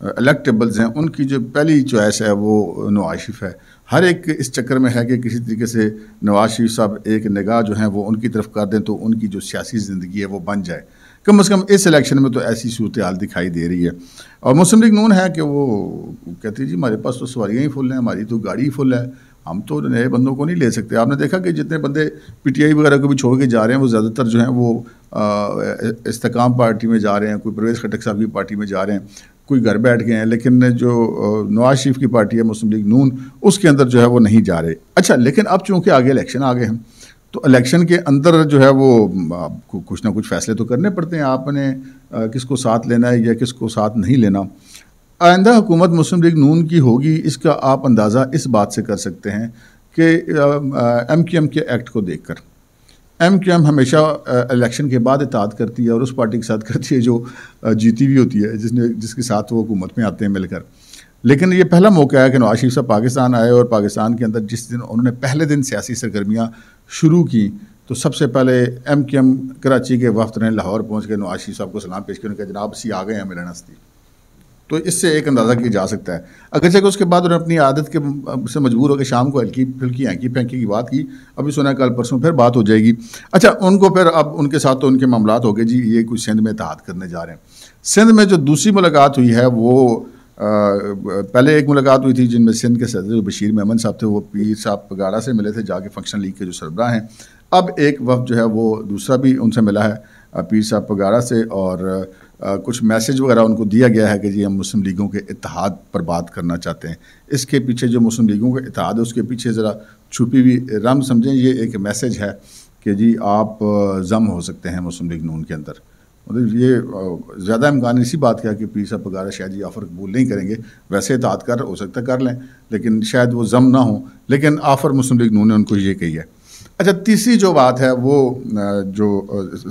Electables ہیں ان کی جو پہلی چوائس ہے وہ نواز شریف ہے. ہر ایک اس چکر میں ہے کہ کسی طریقے سے نواز شریف صاحب ایک نگاہ جو ہیں وہ ان کی طرف کر دیں تو ان کی جو سیاسی زندگی ہے وہ بن جائے. کم از کم اس الیکشن میں تو ایسی صورتحال دکھائی دے رہی ہے. اور مسلم لیگ نون ہے کہ وہ کہتی ہے جی ہمارے پاس تو سواریاں ہی فل ہیں, ہماری تو گاڑی ہی فل ہے, ہم تو نئے بندوں کو نہیں لے سکتے. آپ نے دیکھا کہ جتنے بندے پی ٹی آئی وغیرہ کو بھی چھوڑ کے جا رہے ہیں وہ زیادہ تر جو ہیں وہ استحکام پارٹی میں جا رہے ہیں, کوئی پرویز خٹک صاحب کی پارٹی میں جا رہے ہیں, کوئی گھر بیٹھ گئے ہیں. لیکن جو نواز شریف کی پارٹی ہے مسلم لیگ نون, اس کے اندر جو ہے وہ نہیں جا رہے. اچھا, لیکن اب چونکہ آگے الیکشن آ گئے ہیں تو الیکشن کے اندر جو ہے وہ آپ کو کچھ نہ کچھ فیصلے تو کرنے پڑتے ہیں. آپ نے کس کو ساتھ لینا ہے یا کس کو ساتھ نہیں لینا. آئندہ حکومت مسلم لیگ نون کی ہوگی, اس کا آپ اندازہ اس بات سے کر سکتے ہیں کہ ایم کیو ایم کے ایکٹ کو دیکھ کر. ایم کیو ایم ہمیشہ الیکشن کے بعد اطاعت کرتی ہے اور اس پارٹی کے ساتھ کرتی ہے جو جیتی بھی ہوتی ہے, جس کے ساتھ وہ حکومت میں آتے ہیں مل کر. لیکن یہ پہلا موقع ہے کہ نواز شریف صاحب پاکستان آئے اور پاکستان کے اندر جس دن انہوں نے پہلے دن سیاسی سرگرمیاں شروع کی تو سب سے پہلے ایم کیو ایم کراچی کے وفد نے لاہور پہنچ کے نواز شریف صاحب کو سلام پیش کیا, جناب اسی آ گئے ہیں ملن واسطے. تو اس سے ایک اندازہ کیا جا سکتا ہے. اگرچہ کہ اس کے بعد انہوں نے اپنی عادت کے سے مجبور ہو کے شام کو ہلکی پھلکی ہینکی پھینکی کی بات کی. ابھی سنا کل پرسوں پھر بات ہو جائے گی. اچھا, ان کو پھر اب ان کے ساتھ تو ان کے معاملات ہو گئے جی, یہ کچھ سندھ میں اتحاد کرنے جا رہے ہیں. سندھ میں جو دوسری ملاقات ہوئی ہے وہ پہلے ایک ملاقات ہوئی تھی جن میں سندھ کے صدر بشیر محمد صاحب تھے, وہ پیر صاحب پگاڑا سے ملے تھے جا کے فنکشن لیگ کے جو سربراہ ہیں. اب ایک وفد جو ہے وہ دوسرا بھی ان سے ملا ہے پیر صاحب پگاڑا سے, اور کچھ میسج وغیرہ ان کو دیا گیا ہے کہ جی ہم مسلم لیگوں کے اتحاد پر بات کرنا چاہتے ہیں. اس کے پیچھے جو مسلم لیگوں کا اتحاد ہے اس کے پیچھے ذرا چھپی ہوئی رمز سمجھیں, یہ ایک میسج ہے کہ جی آپ ضم ہو سکتے ہیں مسلم لیگ نون کے اندر. مطلب یہ زیادہ امکان اسی بات کا کہ پیر صاحب پگاڑا شاید یہ آفر قبول نہیں کریں گے. ویسے اتحاد کر ہو سکتا کر لیں لیکن شاید وہ ضم نہ ہوں, لیکن آفر مسلم لیگ نون نے ان کو یہ کہی ہے. اچھا, تیسری جو بات ہے وہ جو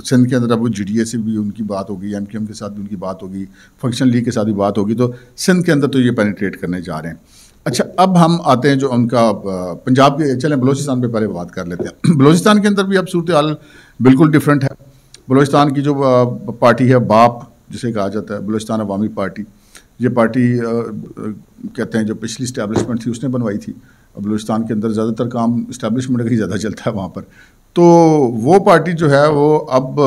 سندھ کے اندر اب وہ جی ڈی اے سے بھی ان کی بات ہوگی, ایم کیو ایم کے ساتھ بھی ان کی بات ہوگی, فنکشن لیگ کے ساتھ بھی بات ہوگی, تو سندھ کے اندر تو یہ پینیٹریٹ کرنے جا رہے ہیں. اچھا, اب ہم آتے ہیں جو ان کا پنجاب کے, چلیں بلوچستان پہ پہلے بات کر لیتے ہیں. بلوچستان کے اندر بھی اب صورتحال بالکل ڈفرینٹ ہے. بلوچستان کی جو پارٹی ہے باپ جسے کہا جاتا ہے, بلوچستان عوامی پارٹی, یہ پارٹی کہتے ہیں جو پچھلی اسٹیبلشمنٹ تھی اس نے بنوائی تھی. بلوچستان کے اندر زیادہ تر کام اسٹیبلشمنٹ کا ہی زیادہ چلتا ہے وہاں پر. تو وہ پارٹی جو ہے وہ اب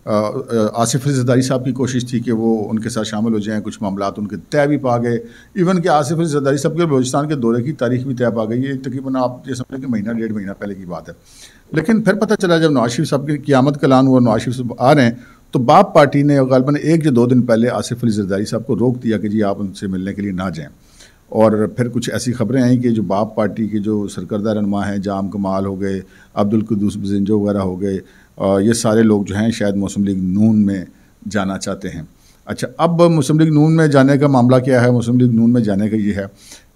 آصف علی زرداری صاحب کی کوشش تھی کہ وہ ان کے ساتھ شامل ہو جائیں. کچھ معاملات ان کے طے بھی پا گئے, ایون کہ آصف علی زرداری صاحب کے بلوچستان کے دورے کی تاریخ بھی طے پا گئی. یہ تقریباً آپ یہ سمجھیں کہ مہینہ ڈیڑھ مہینہ پہلے کی بات ہے. لیکن پھر پتہ چلا جب نواز شریف صاحب کی قیامت کا اعلان ہوا, نواز شریف صاحب آ رہے ہیں, تو باپ پارٹی نے غالباً ایک یا دو دن پہلے آصف علی زرداری صاحب کو روک دیا کہ جی آپ ان سے ملنے کے لیے نہ جائیں. اور پھر کچھ ایسی خبریں آئیں کہ جو باپ پارٹی کے جو سرکردہ رہنما ہیں, جام کمال ہو گئے, عبدالقدوس بزنجو وغیرہ ہو گئے, یہ سارے لوگ جو ہیں شاید مسلم لیگ نون میں جانا چاہتے ہیں. اچھا, اب مسلم لیگ نون میں جانے کا معاملہ کیا ہے؟ مسلم لیگ نون میں جانے کا یہ ہے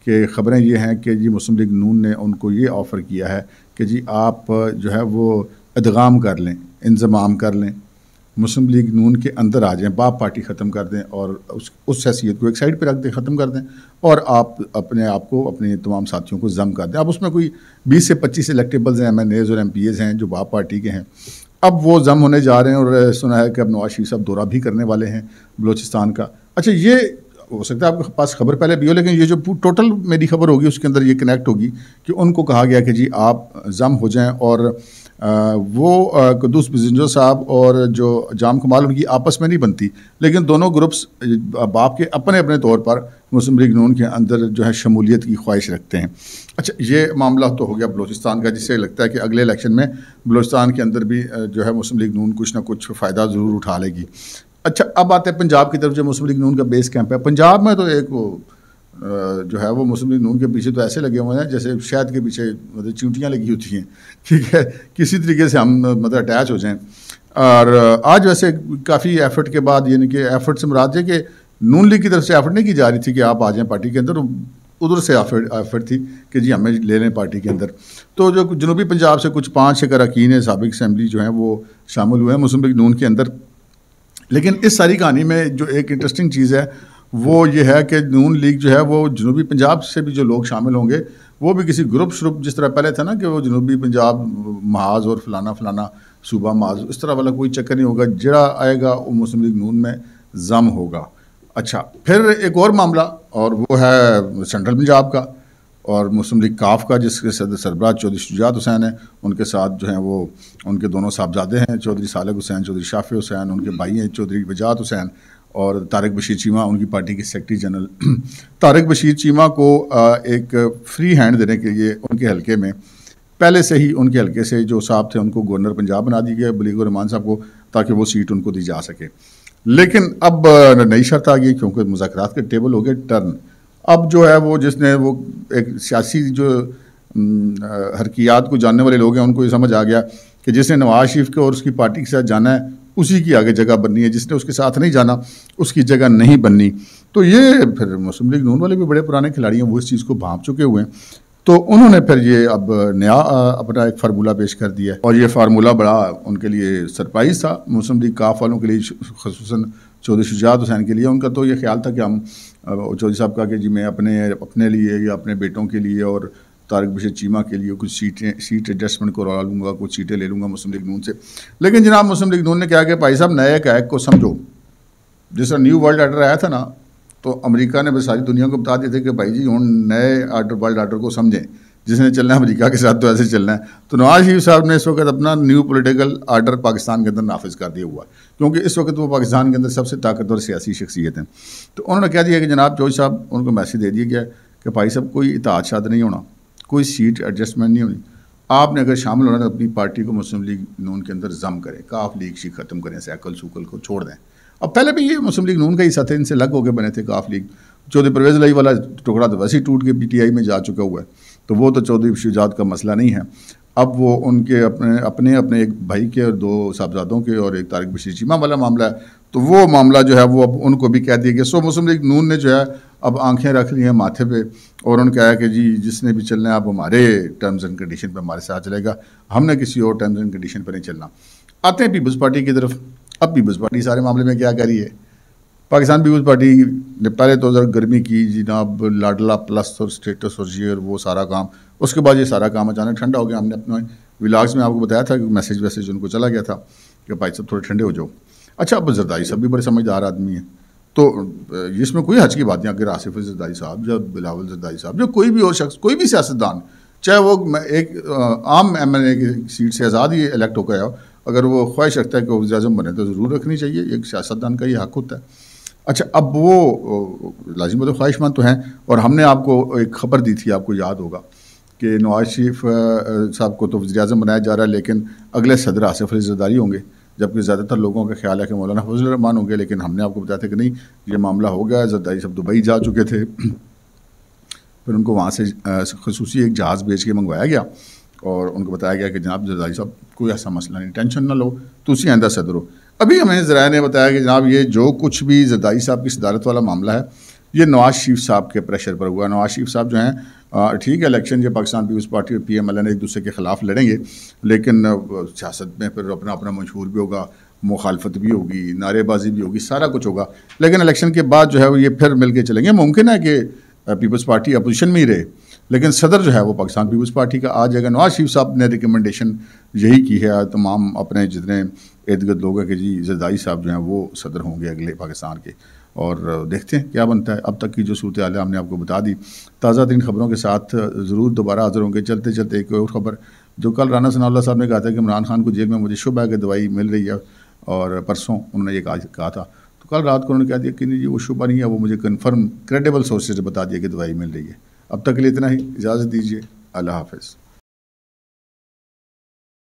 کہ خبریں یہ ہیں کہ جی مسلم لیگ نون نے ان کو یہ آفر کیا ہے کہ جی آپ جو ہے وہ ادغام کر لیں, انضمام کر لیں, مسلم لیگ نون کے اندر آ جائیں, باپ پارٹی ختم کر دیں اور اس حیثیت کو ایک سائڈ پہ رکھ دیں, ختم کر دیں, اور آپ اپنے آپ کو اپنے تمام ساتھیوں کو ضم کر دیں. اب اس میں کوئی 20 سے 25 الیکٹیبلز ہیں, ایم این ایز اور ایم پی ایز ہیں جو باپ پارٹی کے ہیں. اب وہ ضم ہونے جا رہے ہیں اور سنا ہے کہ اب نواز شریف صاحب دورہ بھی کرنے والے ہیں بلوچستان کا. اچھا, یہ ہو سکتا ہے آپ کے پاس خبر پہلے بھی ہو, لیکن یہ جو ٹوٹل میری خبر ہوگی اس کے اندر یہ کنیکٹ ہوگی کہ ان کو کہا گیا کہ جی آپ ضم ہو جائیں, اور وہ قدوس بزنجو صاحب اور جو جام کمال ان کی آپس میں نہیں بنتی, لیکن دونوں گروپس باپ کے اپنے اپنے طور پر مسلم لیگ نون کے اندر جو ہے شمولیت کی خواہش رکھتے ہیں. اچھا, یہ معاملہ تو ہو گیا بلوچستان کا, جس سے لگتا ہے کہ اگلے الیکشن میں بلوچستان کے اندر بھی جو ہے مسلم لیگ نون کچھ نہ کچھ فائدہ ضرور اٹھا لے گی. اچھا, اب آتے ہیں پنجاب کی طرف جو مسلم لیگ نون کا بیس کیمپ ہے. پنجاب میں تو ایک جو ہے وہ مسلم لیگ نون کے پیچھے تو ایسے لگے ہوئے ہیں جیسے شہد کے پیچھے مطلب چیونٹیاں لگی ہوتی ہیں, ٹھیک ہے, کسی طریقے سے ہم مطلب اٹیچ ہو جائیں. اور آج ویسے کافی ایفرٹ کے بعد, یعنی کہ ایفرٹ سے مراد ہے کہ نون لیگ کی طرف سے ایفرٹ نہیں کی جا رہی تھی کہ آپ آ جائیں پارٹی کے اندر, ادھر سے ایفرٹ تھی کہ جی ہمیں لے لیں پارٹی کے اندر. تو جو جنوبی پنجاب سے کچھ 5 اراکین ہیں سابق اسمبلی جو ہیں وہ شامل ہوئے ہیں مسلم لیگ نون کے اندر. لیکن اس ساری کہانی میں جو ایک انٹرسٹنگ چیز ہے وہ یہ ہے کہ نون لیگ جو ہے وہ جنوبی پنجاب سے بھی جو لوگ شامل ہوں گے وہ بھی کسی گروپ شروپ جس طرح پہلے تھا نا کہ وہ جنوبی پنجاب محاذ اور فلانا صوبہ محاذ, اس طرح والا کوئی چکر نہیں ہوگا. جڑا آئے گا وہ مسلم لیگ نون میں ضم ہوگا. اچھا، پھر ایک اور معاملہ، اور وہ ہے سینٹرل پنجاب کا اور مسلم لیگ کاف کا، جس کے صدر سربراہ چودھری شجاعت حسین ہیں. ان کے ساتھ جو ہیں وہ ان کے دونوں صاحبزادے ہیں، چودھری صالح حسین، چودھری شافع حسین. ان کے بھائی ہیں چودھری وجاہت حسین اور طارق بشیر چیمہ، ان کی پارٹی کے سیکرٹری جنرل. طارق بشیر چیمہ کو ایک فری ہینڈ دینے کے لیے ان کے حلقے میں پہلے سے ہی ان کے حلقے سے جو صاحب تھے ان کو گورنر پنجاب بنا دی گیا بلیغ الرحمان صاحب کو، تاکہ وہ سیٹ ان کو دی جا سکے. لیکن اب نئی شرط آ گئی، کیونکہ مذاکرات کے ٹیبل ہو گئے ٹرن. اب جو ہے وہ جس نے وہ ایک سیاسی جو حرکیات کو جاننے والے لوگ ہیں، ان کو یہ سمجھ آ گیا کہ جس نے نواز شریف کے اور اس کی پارٹی کے ساتھ جانا ہے اسی کی آگے جگہ بننی ہے، جس نے اس کے ساتھ نہیں جانا اس کی جگہ نہیں بننی. تو یہ پھر مسلم لیگ نون والے بھی بڑے پرانے کھلاڑی ہیں، وہ اس چیز کو بھانپ چکے ہوئے ہیں. تو انہوں نے پھر یہ اب نیا اپنا ایک فارمولہ پیش کر دیا ہے، اور یہ فارمولہ بڑا ان کے لیے سرپرائز تھا، مسلم لیگ کاف والوں کے لیے، خصوصاً چودھری شجاعت حسین کے لیے. ان کا تو یہ خیال تھا کہ ہم چودھری صاحب کا کہ جی میں اپنے لیے یا اپنے بیٹوں کے لیے اور طارق بشیر چیمہ کے لیے کچھ سیٹ ایڈجسٹمنٹ کروا لوں گا، کچھ سیٹیں لے لوں گا مسلم لیگ نون سے. لیکن جناب مسلم لیگ نون نے کہا کہ بھائی صاحب نئے ایک کو سمجھو. جس طرح نیو ورلڈ آرڈر آیا تھا نا، تو امریکہ نے ساری دنیا کو بتا دیے تھے کہ بھائی جی ہوں نئے ورلڈ آرڈر کو سمجھیں، جس نے چلنا ہے امریکہ کے ساتھ تو ایسے چلنا ہے. تو نواز شریف صاحب نے اس وقت اپنا نیو پولیٹیکل آرڈر پاکستان کے اندر نافذ کر دیا ہوا ہے، کیونکہ اس وقت وہ پاکستان کے اندر سب سے طاقتور سیاسی شخصیت ہیں. تو انہوں نے کہہ دیا کہ جناب چودھری صاحب، ان کو میسیج دے دیا گیا کہ بھائی صاحب کوئی اطاعت شاد نہیں ہونا، کوئی سیٹ ایڈجسٹمنٹ نہیں ہونی. آپ نے اگر شامل ہونا تو اپنی پارٹی کو مسلم لیگ نون کے اندر ضم کریں، کاف لیگ شی ختم کریں، سیکل سوکل کو چھوڑ دیں. اب پہلے بھی یہ مسلم لیگ نون کا حصہ تھے، ان سے الگ ہو کے بنے تھے کاف لیگ. چودھری پرویز الہی والا ٹکڑا تو ویسے ہی ٹوٹ کے پی ٹی آئی میں جا چکا ہوا ہے، تو وہ تو چودھری شجاعت کا مسئلہ نہیں ہے. اب وہ ان کے اپنے ایک بھائی کے اور دو صاحبزادوں کے اور ایک طارق بشیر چیمہ والا معاملہ ہے. تو وہ معاملہ جو ہے وہ اب ان کو بھی کہہ دیا گیا. سو مسلم لیگ نون نے جو ہے اب آنکھیں رکھ لی ہیں ماتھے پہ، اور انہوں نے کہا کہ جی جس نے بھی چلنا ہے اب ہمارے ٹرمز اینڈ کنڈیشن پہ ہمارے ساتھ چلے گا، ہم نے کسی اور ٹرمز اینڈ کنڈیشن پہ نہیں چلنا. آتے ہیں پیپلز پارٹی کی طرف. اب پیپلز پارٹی سارے معاملے میں کیا کر رہی ہے؟ پاکستان پیپلز پارٹی نے پہلے تو ذرا گرمی کی جناب، لاڈلا پلس اور اسٹیٹس اور یہ اور وہ سارا کام. اس کے بعد یہ سارا کام اچانک ٹھنڈا ہو گیا. ہم نے اپنے ولاگس میں آپ کو بتایا تھا کہ میسیج ان کو چلا گیا تھا کہ بھائی صاحب تھوڑے ٹھنڈے ہو جاؤ. اچھا، اب زرداری صاحب بھی بڑے سمجھدار آدمی ہیں، تو اس میں کوئی حج کی بات نہیں. اگر آصف زرداری صاحب یا بلاول زرداری صاحب یا کوئی بھی اور شخص، کوئی بھی سیاستدان، چاہے وہ ایک عام ایم این اے کی سیٹ سے آزاد ہی الیکٹ ہو گیا ہو، اگر وہ خواہش رکھتا ہے کہ وزیر اعظم بنے تو ضرور رکھنی چاہیے. ایک سیاستدان کا یہ حق ہوتا ہے. اچھا، اب وہ لازم تو خواہش مند تو ہیں، اور ہم نے آپ کو ایک خبر دی تھی، آپ کو یاد ہوگا کہ نواز شریف صاحب کو تو وزیر اعظم بنایا جا رہا ہے، لیکن اگلے صدر آصف علی زرداری ہوں گے، جبکہ زیادہ تر لوگوں کا خیال ہے کہ مولانا فضل الرحمان ہوں گے. لیکن ہم نے آپ کو بتایا تھا کہ نہیں، یہ معاملہ ہو گیا ہے. زرداری صاحب دبئی جا چکے تھے، پھر ان کو وہاں سے خصوصی ایک جہاز بھیج کے منگوایا گیا، اور ان کو بتایا گیا کہ جناب زرداری صاحب کوئی ایسا مسئلہ نہیں، ٹینشن نہ لو، تو اسی آئندہ صدر ہو. ابھی ہمیں ذرائع نے بتایا کہ جناب یہ جو کچھ بھی زرداری صاحب کی صدارت والا معاملہ ہے، یہ نواز شریف صاحب کے پریشر پر ہوا. نواز شریف صاحب جو ہیں، ٹھیک ہے الیکشن یہ پاکستان پیپلز پارٹی اور پی ایم ایل این ایک دوسرے کے خلاف لڑیں گے، لیکن سیاست میں پھر اپنا منشور بھی ہوگا، مخالفت بھی ہوگی، نعرے بازی بھی ہوگی، سارا کچھ ہوگا. لیکن الیکشن کے بعد جو ہے وہ یہ پھر مل کے چلیں گے. ممکن ہے کہ پیپلز پارٹی اپوزیشن میں ہی رہے، لیکن صدر جو ہے وہ پاکستان پیپلز پارٹی کا آ جائے گا. نواز شریف صاحب نے ریکمنڈیشن یہی کی ہے تمام اپنے جتنے ارد گرد لوگ ہیں کہ جی زرداری صاحب جو ہیں وہ صدر ہوں گے اگلے پاکستان کے، اور دیکھتے ہیں کیا بنتا ہے. اب تک کی جو صورتحال ہے ہم نے آپ کو بتا دی. تازہ ترین خبروں کے ساتھ ضرور دوبارہ حاضر ہوں گے. چلتے چلتے ایک اور خبر، جو کل رانا ثناء اللہ صاحب نے کہا تھا کہ عمران خان کو جیل میں مجھے شبہ ہے کہ دوائی مل رہی ہے، اور پرسوں انہوں نے یہ کہا تھا، تو کل رات کو انہوں نے کہہ دیا کہ نہیں جی وہ شبہ نہیں ہے، وہ مجھے کنفرم کریڈیبل سورسز سے بتا دیا کہ دوائی مل رہی ہے. اب تک کے لیے اتنا ہی، اجازت دیجیے، اللہ حافظ.